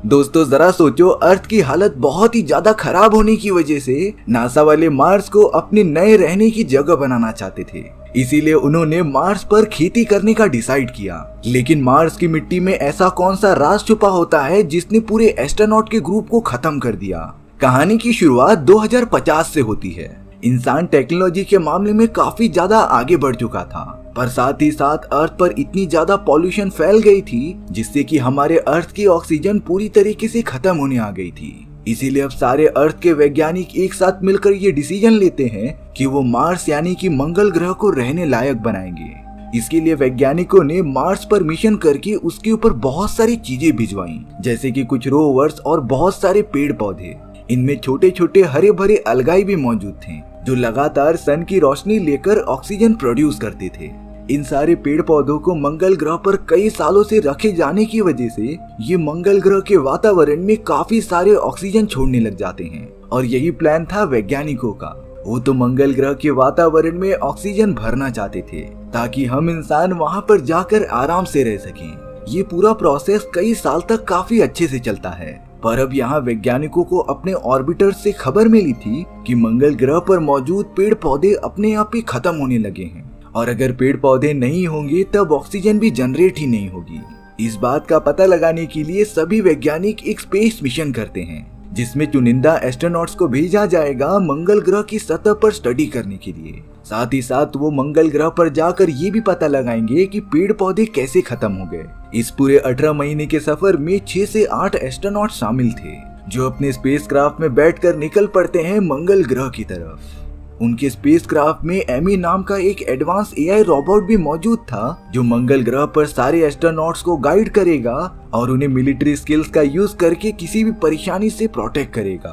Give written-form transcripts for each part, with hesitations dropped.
दोस्तों जरा सोचो, अर्थ की हालत बहुत ही ज्यादा खराब होने की वजह से नासा वाले मार्स को अपने नए रहने की जगह बनाना चाहते थे। इसीलिए उन्होंने मार्स पर खेती करने का डिसाइड किया। लेकिन मार्स की मिट्टी में ऐसा कौन सा राज छुपा होता है जिसने पूरे एस्ट्रोनॉट के ग्रुप को खत्म कर दिया। कहानी की शुरुआत 2050 से होती है। इंसान टेक्नोलॉजी के मामले में काफी ज्यादा आगे बढ़ चुका था, पर साथ ही साथ अर्थ पर इतनी ज्यादा पॉल्यूशन फैल गई थी जिससे कि हमारे अर्थ की ऑक्सीजन पूरी तरीके से खत्म होने आ गई थी। इसीलिए अब सारे अर्थ के वैज्ञानिक एक साथ मिलकर ये डिसीजन लेते हैं कि वो मार्स यानी कि मंगल ग्रह को रहने लायक बनाएंगे। इसके लिए वैज्ञानिकों ने मार्स पर मिशन करके उसके ऊपर बहुत सारी चीजें भिजवाई, जैसे कि कुछ रोवर्स और बहुत सारे पेड़ पौधे। इनमें छोटे छोटे हरे भरे अलगाई भी मौजूद थे जो लगातार सन की रोशनी लेकर ऑक्सीजन प्रोड्यूस करते थे। इन सारे पेड़ पौधों को मंगल ग्रह पर कई सालों से रखे जाने की वजह से ये मंगल ग्रह के वातावरण में काफी सारे ऑक्सीजन छोड़ने लग जाते हैं, और यही प्लान था वैज्ञानिकों का। वो तो मंगल ग्रह के वातावरण में ऑक्सीजन भरना चाहते थे ताकि हम इंसान वहां पर जाकर आराम से रह सकें। ये पूरा प्रोसेस कई साल तक काफी अच्छे से चलता है, पर अब यहाँ वैज्ञानिकों को अपने ऑर्बिटर से खबर मिली थी कि मंगल ग्रह पर मौजूद पेड़ पौधे अपने आप ही खत्म होने लगे हैं, और अगर पेड़ पौधे नहीं होंगे तब ऑक्सीजन भी जनरेट ही नहीं होगी। इस बात का पता लगाने के लिए सभी वैज्ञानिक एक स्पेस मिशन करते हैं जिसमें चुनिंदा एस्ट्रोनॉट्स को भेजा जाएगा मंगल ग्रह की सतह पर स्टडी करने के लिए। साथ ही साथ वो मंगल ग्रह पर जाकर ये भी पता लगाएंगे कि पेड़ पौधे कैसे खत्म हो गए। इस पूरे 18 महीने के सफर में 6 से 8 एस्ट्रोनॉट शामिल थे जो अपने स्पेसक्राफ्ट में बैठकर निकल पड़ते हैं मंगल ग्रह की तरफ। उनके स्पेसक्राफ्ट में एमी नाम का एक एडवांस एआई रोबोट भी मौजूद था जो मंगल ग्रह पर सारे एस्ट्रोनॉट्स को गाइड करेगा और उन्हें मिलिट्री स्किल्स का यूज करके किसी भी परेशानी से प्रोटेक्ट करेगा।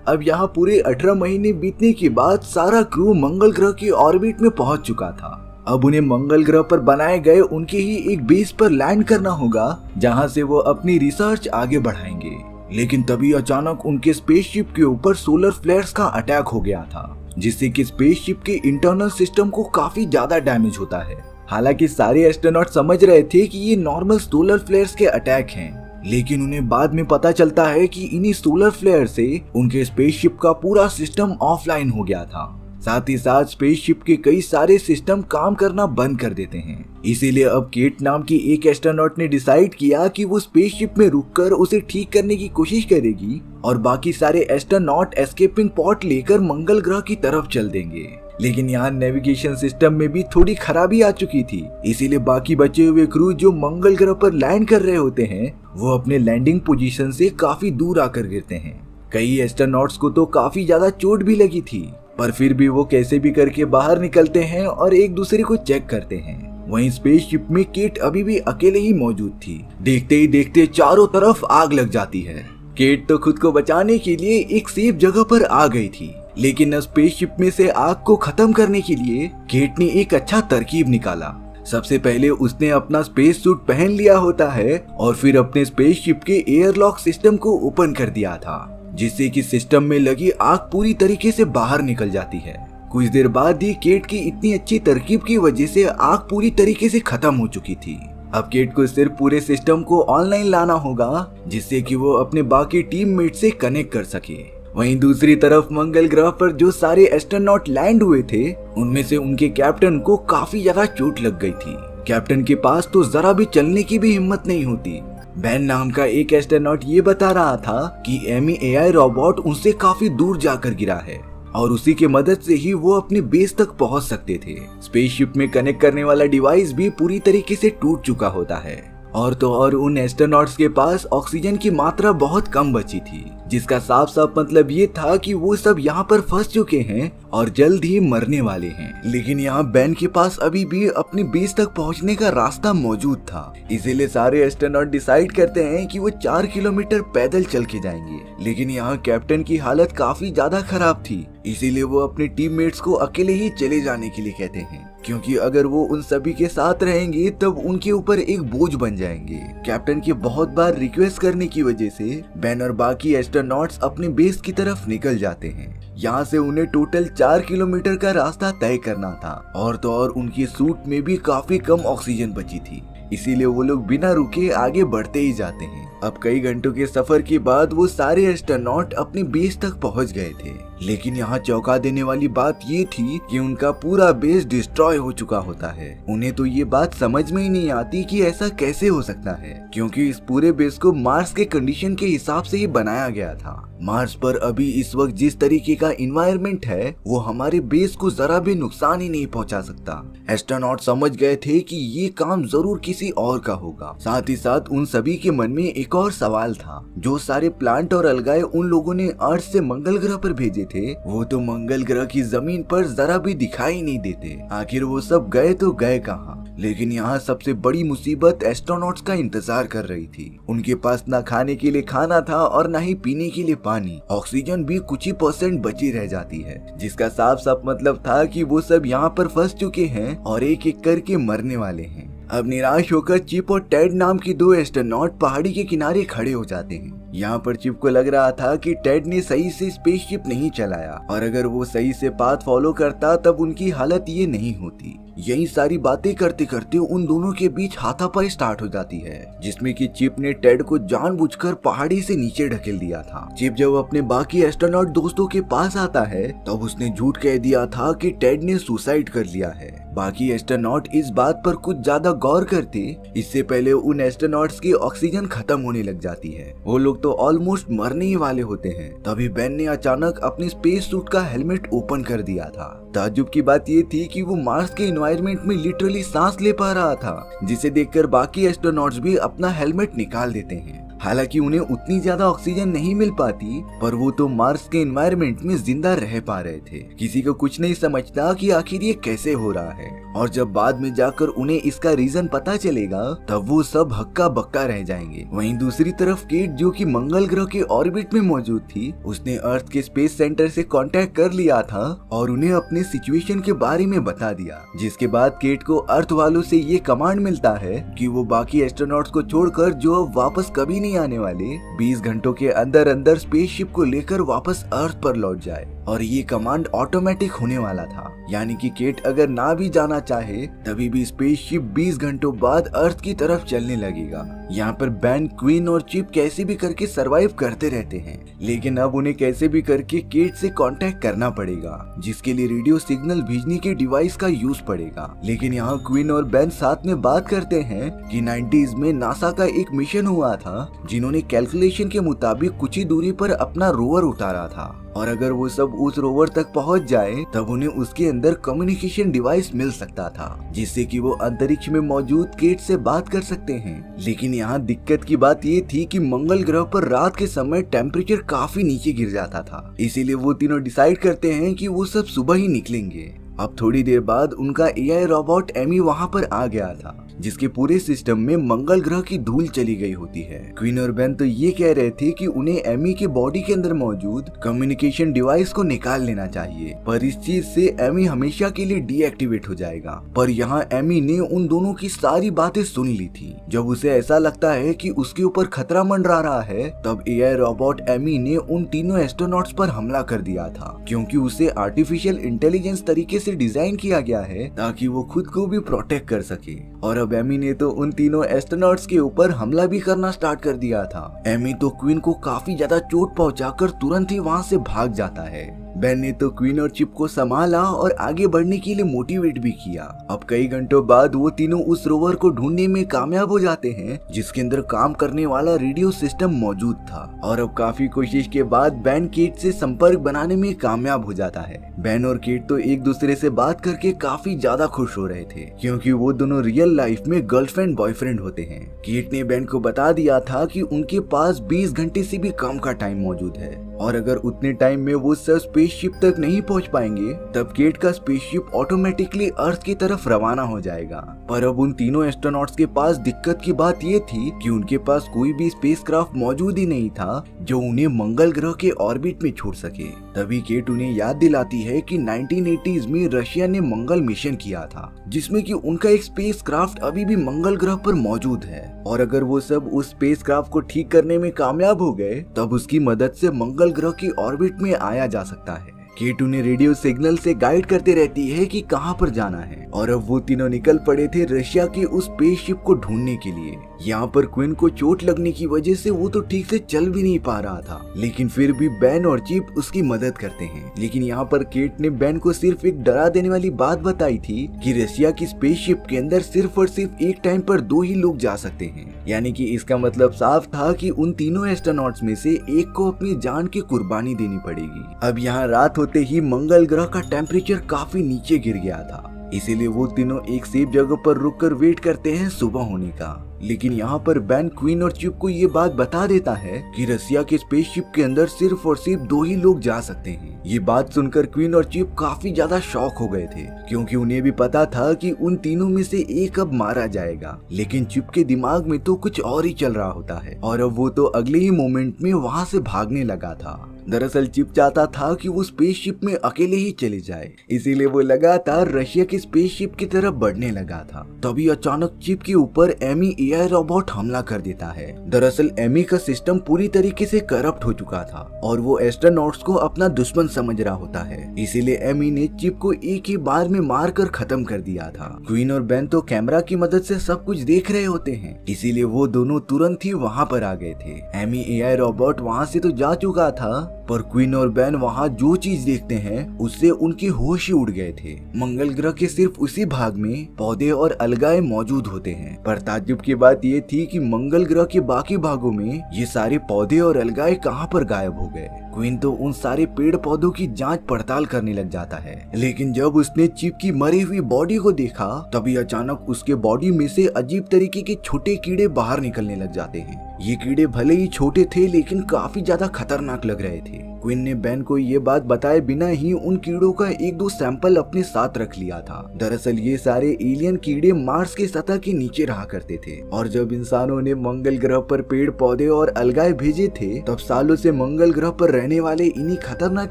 अब यहाँ पूरे 18 महीने बीतने के बाद सारा क्रू मंगल ग्रह की ऑर्बिट में पहुंच चुका था। अब उन्हें मंगल ग्रह पर बनाए गए उनके ही एक बेस पर लैंड करना होगा जहाँ से वो अपनी रिसर्च आगे बढ़ाएंगे। लेकिन तभी अचानक उनके स्पेसशिप के ऊपर सोलर फ्लेयर्स का अटैक हो गया था, जिससे कि स्पेसशिप के इंटरनल सिस्टम को काफी ज्यादा डैमेज होता है। हालांकि सारे एस्ट्रोनॉट समझ रहे थे कि ये नॉर्मल सोलर फ्लेयर्स के अटैक हैं, लेकिन उन्हें बाद में पता चलता है कि इन्हीं सोलर फ्लेयर से उनके स्पेसशिप का पूरा सिस्टम ऑफलाइन हो गया था। साथ ही साथ स्पेसशिप के कई सारे सिस्टम काम करना बंद कर देते हैं। इसीलिए अब केट नाम की एक एस्ट्रोनॉट ने डिसाइड किया कि वो स्पेसशिप में रुककर उसे ठीक करने की कोशिश करेगी और बाकी सारे एस्ट्रोनॉट एस्केपिंग पॉड लेकर मंगल ग्रह की तरफ चल देंगे। लेकिन यहाँ नेविगेशन सिस्टम में भी थोड़ी खराबी आ चुकी थी, इसीलिए बाकी बचे हुए क्रू जो मंगल ग्रह पर लैंड कर रहे होते हैं वो अपने लैंडिंग पोजीशन से काफी दूर आकर गिरते हैं। कई एस्ट्रोनॉट्स को तो काफी ज्यादा चोट भी लगी थी, पर फिर भी वो कैसे भी करके बाहर निकलते हैं और एक दूसरे को चेक करते हैं। वहीं स्पेसशिप में केट अभी भी अकेले ही मौजूद थी। देखते ही देखते चारों तरफ आग लग जाती है। केट तो खुद को बचाने के लिए एक सेफ जगह पर आ गई थी, लेकिन स्पेसशिप में से आग को खत्म करने के लिए केट ने एक अच्छा तरकीब निकाला। सबसे पहले उसने अपना स्पेस सूट पहन लिया होता है और फिर अपने स्पेसशिप के एयरलॉक सिस्टम को ओपन कर दिया था, जिससे कि सिस्टम में लगी आग पूरी तरीके से बाहर निकल जाती है। कुछ देर बाद ही केट की इतनी अच्छी तरकीब की वजह से आग पूरी तरीके से खत्म हो चुकी थी। अब केट को सिर्फ पूरे सिस्टम को ऑनलाइन लाना होगा जिससे कि वो अपने बाकी टीममेट से कनेक्ट कर सके। वहीं दूसरी तरफ मंगल ग्रह पर जो सारे एस्ट्रोनॉट लैंड हुए थे उनमें से उनके कैप्टन को काफी ज्यादा चोट लग गई थी। कैप्टन के पास तो जरा भी चलने की भी हिम्मत नहीं होती। बैन नाम का एक एस्ट्रोनॉट ये बता रहा था कि एमी एआई रोबोट उनसे काफी दूर जाकर गिरा है और उसी की मदद से ही वो अपने बेस तक पहुंच सकते थे। स्पेसशिप में कनेक्ट करने वाला डिवाइस भी पूरी तरीके से टूट चुका होता है, और तो और उन एस्ट्रोनॉट्स के पास ऑक्सीजन की मात्रा बहुत कम बची थी, जिसका साफ साफ मतलब ये था कि वो सब यहाँ पर फंस चुके हैं और जल्द ही मरने वाले हैं। लेकिन यहाँ बैन के पास अभी भी अपनी बेस तक पहुँचने का रास्ता मौजूद था। इसीलिए सारे एस्ट्रोनॉट डिसाइड करते हैं कि वो 4 किलोमीटर पैदल चल के जाएंगे। लेकिन यहाँ कैप्टन की हालत काफी ज्यादा खराब थी, इसीलिए वो अपने टीममेट्स को अकेले ही चले जाने के लिए कहते हैं, क्योंकि अगर वो उन सभी के साथ रहेंगे तब उनके ऊपर एक बोझ बन जाएंगे। कैप्टन की बहुत बार रिक्वेस्ट करने की वजह से बैन और बाकी एस्ट्रोनॉट्स अपने बेस की तरफ निकल जाते हैं। यहाँ से उन्हें टोटल 4 किलोमीटर का रास्ता तय करना था, और तो और उनकी सूट में भी काफी कम ऑक्सीजन बची थी, इसीलिए वो लोग बिना रुके आगे बढ़ते ही जाते हैं। अब कई घंटों के सफर के बाद वो सारे एस्ट्रोनॉट अपनी बेस तक पहुंच गए थे, लेकिन यहाँ चौंका देने वाली बात ये थी कि उनका पूरा बेस डिस्ट्रॉय हो चुका होता है। उन्हें तो ये बात समझ में ही नहीं आती कि ऐसा कैसे हो सकता है, क्योंकि इस पूरे बेस को मार्स के कंडीशन के हिसाब से ही बनाया गया था। मार्स पर अभी इस वक्त जिस तरीके का इन्वायरमेंट है वो हमारे बेस को जरा भी नुकसान ही नहीं पहुंचा सकता। एस्ट्रोनॉट समझ गए थे कि ये काम जरूर किसी और का होगा। साथ ही साथ उन सभी के मन में एक और सवाल था, जो सारे प्लांट और अलगाए उन लोगों ने अर्थ से मंगल ग्रह पर भेजे थे, वो तो मंगल ग्रह की जमीन पर जरा भी दिखाई नहीं देते। आखिर वो सब गए तो गए कहाँ? लेकिन यहाँ सबसे बड़ी मुसीबत एस्ट्रोनॉट्स का इंतजार कर रही थी। उनके पास ना खाने के लिए खाना था और ना ही पीने के लिए पानी। ऑक्सीजन भी कुछ ही % बची रह जाती है, जिसका साफ साफ मतलब था कि वो सब यहाँ पर फंस चुके हैं और एक एक करके मरने वाले हैं। अब निराश होकर चिप और टेड नाम की 2 एस्ट्रोनॉट पहाड़ी के किनारे खड़े हो जाते हैं। यहाँ पर चिप को लग रहा था कि टेड ने सही से स्पेसशिप नहीं चलाया, और अगर वो सही से पाथ फॉलो करता तब उनकी हालत ये नहीं होती। यही सारी बातें करते करते उन दोनों के बीच हाथापाई स्टार्ट हो जाती है, जिसमें कि चिप ने टेड को जानबूझकर पहाड़ी से नीचे ढकेल दिया था। चिप जब अपने बाकी एस्ट्रोनॉट दोस्तों के पास आता है तब उसने झूठ कह दिया था कि टेड ने सुसाइड कर लिया है। बाकी एस्ट्रोनॉट इस बात पर कुछ ज्यादा गौर करते इससे पहले उन एस्ट्रोनॉट्स की ऑक्सीजन खत्म होने लग जाती है। वो लोग तो ऑलमोस्ट मरने ही वाले होते हैं। तभी बेन ने अचानक अपने स्पेस सूट का हेलमेट ओपन कर दिया था। ताज्जुब की बात ये थी कि वो मार्स के एनवायरनमेंट में लिटरली सांस ले पा रहा था, जिसे देखकर बाकी एस्ट्रोनॉट्स भी अपना हेलमेट निकाल देते हैं। हालांकि उन्हें उतनी ज्यादा ऑक्सीजन नहीं मिल पाती, पर वो तो मार्स के एनवायरनमेंट में जिंदा रह पा रहे थे। किसी को कुछ नहीं समझता कि आखिर ये कैसे हो रहा है, और जब बाद में जाकर उन्हें इसका रीजन पता चलेगा तब वो सब हक्का बक्का रह जाएंगे। वहीं दूसरी तरफ केट, जो कि मंगल ग्रह के ऑर्बिट में मौजूद थी, उसने अर्थ के स्पेस सेंटर से कांटेक्ट कर लिया था और उन्हें अपने सिचुएशन के बारे में बता दिया। जिसके बाद केट को अर्थ वालों से ये कमांड मिलता है कि वो बाकी एस्ट्रोनॉट्स को छोड़कर, जो अब वापस कभी आने वाले 20 घंटों के अंदर अंदर स्पेसशिप को लेकर वापस अर्थ पर लौट जाए। और ये कमांड ऑटोमेटिक होने वाला था, यानी कि केट अगर ना भी जाना चाहे तभी भी स्पेसशिप 20 घंटों बाद अर्थ की तरफ चलने लगेगा। यहाँ पर बैन, क्वीन और चिप कैसे भी करके सरवाइव करते रहते हैं, लेकिन अब उन्हें कैसे भी करके केट से कांटेक्ट करना पड़ेगा, जिसके लिए रेडियो सिग्नल भेजने के डिवाइस का यूज पड़ेगा। लेकिन यहाँ क्वीन और बैन साथ में बात करते हैं कि 90s में नासा का एक मिशन हुआ था, जिन्होंने कैलकुलेशन के मुताबिक कुछ ही दूरी पर अपना रोवर उतारा था, और अगर वो सब उस रोवर तक पहुंच जाए तब उन्हें उसके अंदर कम्युनिकेशन डिवाइस मिल सकता था, जिससे कि वो अंतरिक्ष में मौजूद केट से बात कर सकते हैं। लेकिन यहाँ दिक्कत की बात ये थी कि मंगल ग्रह पर रात के समय टेम्परेचर काफी नीचे गिर जाता था, इसीलिए वो तीनों डिसाइड करते हैं कि वो सब सुबह ही निकलेंगे। अब थोड़ी देर बाद उनका एआई रोबोट एमी वहां पर आ गया था, जिसके पूरे सिस्टम में मंगल ग्रह की धूल चली गई होती है। क्वीन और बेन तो ये कह रहे थे कि उन्हें एमी के बॉडी के अंदर मौजूद कम्युनिकेशन डिवाइस को निकाल लेना चाहिए, पर इस चीज से एमी हमेशा के लिए डीएक्टिवेट हो जाएगा। पर यहाँ एमी ने उन दोनों की सारी बातें सुन ली थी। जब उसे ऐसा लगता है कि उसके ऊपर खतरा मंडरा रहा है, तब एआई रोबोट एमी ने उन तीनों एस्ट्रोनॉट्स पर हमला कर दिया था, क्योंकि उसे आर्टिफिशियल इंटेलिजेंस तरीके से डिजाइन किया गया है ताकि वो खुद को भी प्रोटेक्ट कर सके। और अब एमी ने तो उन तीनों एस्ट्रोनॉट्स के ऊपर हमला भी करना स्टार्ट कर दिया था। एमी तो क्वीन को काफी ज्यादा चोट पहुंचाकर तुरंत ही वहां से भाग जाता है। बेन ने तो क्वीन और चिप को संभाला और आगे बढ़ने के लिए मोटिवेट भी किया। अब कई घंटों बाद वो तीनों उस रोवर को ढूंढने में कामयाब हो जाते हैं, जिसके अंदर काम करने वाला रेडियो सिस्टम मौजूद था। और अब काफी कोशिश के बाद बेन केट से संपर्क बनाने में कामयाब हो जाता है। बेन और केट तो एक दूसरे से बात करके काफी ज्यादा खुश हो रहे थे, क्योंकि वो दोनों रियल लाइफ में गर्लफ्रेंड बॉयफ्रेंड होते हैं। केट ने बेन को बता दिया था कि उनके पास 20 घंटे से भी कम का टाइम मौजूद है, और अगर उतने टाइम में वो सब स्पेसशिप तक नहीं पहुंच पाएंगे तब केट का स्पेसशिप ऑटोमेटिकली अर्थ की तरफ रवाना हो जाएगा। पर अब उन तीनों एस्ट्रोनॉट्स के पास दिक्कत की बात ये थी कि उनके पास कोई भी स्पेसक्राफ्ट मौजूद ही नहीं था जो उन्हें मंगल ग्रह के ऑर्बिट में छोड़ सके। तभी केट उन्हें याद दिलाती है कि 1980s में रशिया ने मंगल मिशन किया था, जिसमें कि उनका एक स्पेसक्राफ्ट अभी भी मंगल ग्रह पर मौजूद है, और अगर वो सब उस स्पेसक्राफ्ट को ठीक करने में कामयाब हो गए तब उसकी मदद से मंगल ग्रह की ऑर्बिट में आया जा सकता है। केट उन्हें रेडियो सिग्नल से गाइड करते रहती है कि कहां पर जाना है और अब वो तीनों निकल पड़े थे रशिया की उस स्पेसशिप को ढूंढने के लिए। यहाँ पर क्वीन को चोट लगने की वजह से वो तो ठीक से चल भी नहीं पा रहा था, लेकिन फिर भी बेन और चिप उसकी मदद करते हैं। लेकिन यहाँ पर केट ने बेन को सिर्फ एक डरा देने वाली बात बताई थी कि रशिया की स्पेसशिप के अंदर सिर्फ और सिर्फ एक टाइम पर 2 ही लोग जा सकते हैं, यानी कि इसका मतलब साफ था कि उन तीनों एस्ट्रोनॉट्स में से एक को अपनी जान की कुर्बानी देनी पड़ेगी। अब यहाँ रात होते ही मंगल ग्रह का टेम्परेचर काफी नीचे गिर गया था, इसीलिए वो तीनों एक सेफ जगह पर रुककर वेट करते हैं सुबह होने का। लेकिन यहाँ पर बेन क्वीन और चिप को ये बात बता देता है कि रशिया के स्पेसशिप के अंदर सिर्फ और सिर्फ 2 ही लोग जा सकते हैं। ये बात सुनकर क्वीन और चिप काफी ज्यादा शॉक हो गए थे, क्योंकि उन्हें भी पता था कि उन तीनों में से एक अब मारा जाएगा। लेकिन चिप के दिमाग में तो कुछ और ही चल रहा होता है और अब वो तो अगले ही मोमेंट में वहाँ से भागने लगा था। दरअसल चिप चाहता था कि वो स्पेसशिप में अकेले ही चले जाए, इसीलिए वो लगातार रशिया की स्पेसशिप की तरफ बढ़ने लगा था। तभी अचानक चिप के ऊपर एमी एआई रोबोट हमला कर देता है। दरअसल एमी का सिस्टम पूरी तरीके से करप्ट हो चुका था और वो एस्ट्रोनॉट्स को अपना दुश्मन समझ रहा होता है, इसीलिए एमी ने चिप को एक ही बार में मार कर खत्म कर दिया था। क्वीन और बेन तो कैमरा की मदद से सब कुछ देख रहे होते हैं, इसीलिए वो दोनों तुरंत ही वहाँ पर आ गए थे। एमी एआई रोबोट वहाँ से तो जा चुका था, पर क्वीन और बेन वहाँ जो चीज देखते हैं उससे उनके होश ही उड़ गए थे। मंगल ग्रह के सिर्फ उसी भाग में पौधे और अलगाए मौजूद होते हैं, पर ताज्जुब की बात ये थी कि मंगल ग्रह के बाकी भागों में ये सारे पौधे और अलगाए कहाँ पर गायब हो गए। क्वीन तो उन सारे पेड़ पौधों की जांच पड़ताल करने लग जाता है, लेकिन जब उसने चिप की मरी हुई बॉडी को देखा तभी अचानक उसके बॉडी में से अजीब तरीके के छोटे कीड़े बाहर निकलने लग जाते हैं। ये कीड़े भले ही छोटे थे लेकिन काफी ज्यादा खतरनाक लग रहे थे। क्वीन ने बेन को ये बात बताए बिना ही उन कीड़ों का 1-2 सैंपल अपने साथ रख लिया था। दरअसल ये सारे एलियन कीड़े मार्स के सतह के नीचे रहा करते थे और जब इंसानों ने मंगल ग्रह पर पेड़ पौधे और अलगाए भेजे थे तब सालों से मंगल ग्रह पर रहने वाले इन्हीं खतरनाक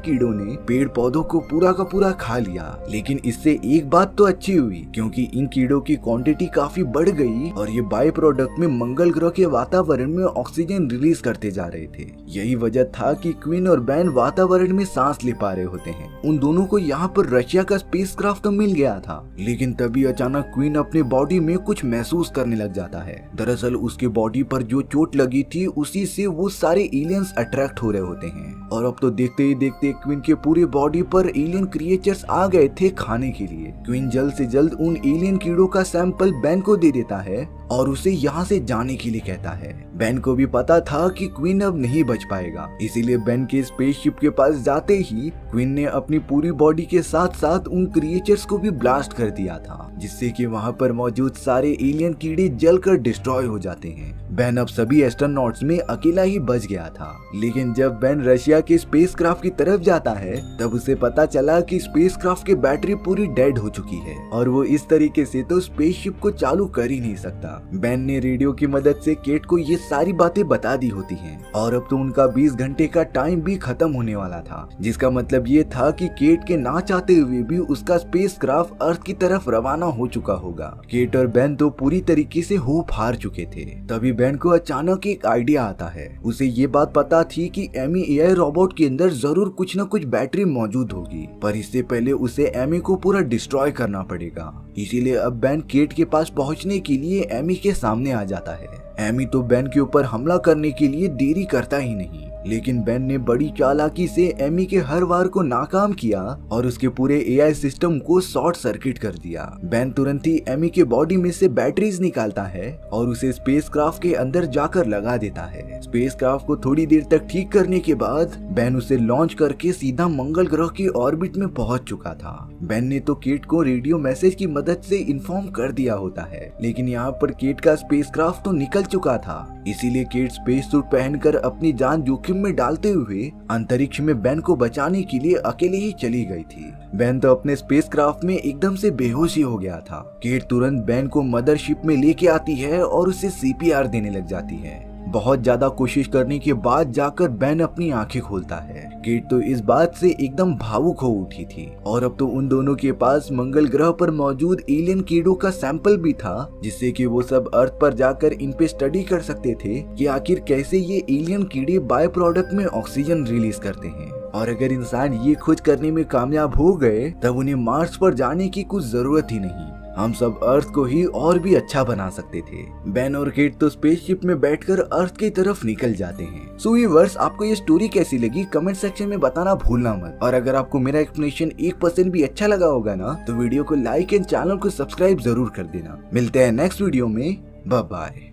कीड़ों ने पेड़ पौधों को पूरा का पूरा खा लिया। लेकिन इससे एक बात तो अच्छी हुई, क्योंकि इन कीड़ों की क्वांटिटी काफी बढ़ गई और ये बाई प्रोडक्ट में मंगल ग्रह के वातावरण में ऑक्सीजन रिलीज करते जा रहे थे। यही वजह था कि क्वीन और बेन वातावरण में सांस ले पा रहे होते हैं। उन दोनों को यहाँ पर रशिया का स्पेसक्राफ्ट तो मिल गया था, लेकिन तभी अचानक क्वीन अपनी बॉडी में कुछ महसूस करने लग जाता है। दरअसल उसके बॉडी पर जो चोट लगी थी उसी से वो सारे एलियंस अट्रैक्ट हो रहे होते हैं और अब तो देखते ही देखते क्वीन के पूरे बॉडी पर एलियन क्रिएचर्स आ गए थे खाने के लिए। क्वीन जल्द से जल्द उन एलियन कीड़ों का सैंपल बेन को दे देता है और उसे यहाँ से जाने के लिए कहता है। बेन को भी पता था कि क्वीन अब नहीं बच पाएगा, इसीलिए बेन के स्पेसशिप के पास जाते ही क्वीन ने अपनी पूरी बॉडी के साथ साथ उन क्रिएचर्स को भी ब्लास्ट कर दिया था, जिससे कि वहाँ पर मौजूद सारे एलियन कीड़े जलकर डिस्ट्रॉय हो जाते हैं। बेन अब सभी एस्ट्रोनॉट्स में अकेला ही बच गया था, लेकिन जब बेन रशिया के स्पेसक्राफ्ट की तरफ जाता है तब उसे पता चला कि स्पेसक्राफ्ट की बैटरी पूरी डेड हो चुकी है और वो इस तरीके से तो स्पेसशिप को चालू कर ही नहीं सकता। बेन ने रेडियो की मदद से केट को ये सारी बातें बता दी होती हैं और अब तो उनका 20 घंटे का टाइम भी खत्म होने वाला था, जिसका मतलब ये था कि केट के ना चाहते हुए भी उसका स्पेसक्राफ्ट अर्थ की तरफ रवाना हो चुका होगा। केट और बेन तो पूरी तरीके से होप हार चुके थे। तभी बेन को अचानक एक आइडिया आता है। उसे ये बात पता थी कि एमी एआई रोबोट के अंदर जरूर कुछ न कुछ बैटरी मौजूद होगी, पर इससे पहले उसे एमी को पूरा डिस्ट्रॉय करना पड़ेगा। इसीलिए अब बेन केट के पास पहुंचने के लिए एमी के सामने आ जाता है। एमी तो बेन के ऊपर हमला करने के लिए देरी करता ही नहीं, लेकिन बेन ने बड़ी चालाकी से एमी के हर वार को नाकाम किया और उसके पूरे एआई सिस्टम को शॉर्ट सर्किट कर दिया। बेन तुरंत ही एमी के बॉडी में से बैटरीज निकालता है और उसे स्पेसक्राफ्ट के अंदर जाकर लगा देता है। स्पेसक्राफ्ट को थोड़ी देर तक ठीक करने के बाद बेन उसे लॉन्च करके सीधा मंगल ग्रह की ऑर्बिट में पहुंच चुका था। बेन ने तो केट को रेडियो मैसेज की मदद से इन्फॉर्म कर दिया होता है, लेकिन यहाँ पर केट का स्पेसक्राफ्ट तो निकल चुका था, इसीलिए केट स्पेस सूट पहनकर अपनी जान जोखिम में डालते हुए अंतरिक्ष में बेन को बचाने के लिए अकेले ही चली गई थी। बेन तो अपने स्पेसक्राफ्ट में एकदम से बेहोश ही हो गया था। केट तुरंत बेन को मदरशिप में लेके आती है और उसे सीपीआर देने लग जाती है। बहुत ज्यादा कोशिश करने के बाद जाकर बेन अपनी आंखें खोलता है। केट तो इस बात से एकदम भावुक हो उठी थी और अब तो उन दोनों के पास मंगल ग्रह पर मौजूद एलियन कीड़ों का सैंपल भी था, जिससे कि वो सब अर्थ पर जाकर इन पे स्टडी कर सकते थे कि आखिर कैसे ये एलियन कीड़े बाय प्रोडक्ट में ऑक्सीजन रिलीज करते हैं। और अगर इंसान ये खोज करने में कामयाब हो गए तब उन्हें मार्स पर जाने की कुछ जरूरत ही नहीं, हम सब अर्थ को ही और भी अच्छा बना सकते थे। बेन और केट तो स्पेसशिप में बैठकर अर्थ की तरफ निकल जाते हैं। सो व्यूअर्स, आपको ये स्टोरी कैसी लगी कमेंट सेक्शन में बताना भूलना मत। और अगर आपको मेरा एक्सप्लेनेशन 1% भी अच्छा लगा होगा ना तो वीडियो को लाइक एंड चैनल को सब्सक्राइब जरूर कर देना। मिलते हैं नेक्स्ट वीडियो में, बाय बाय।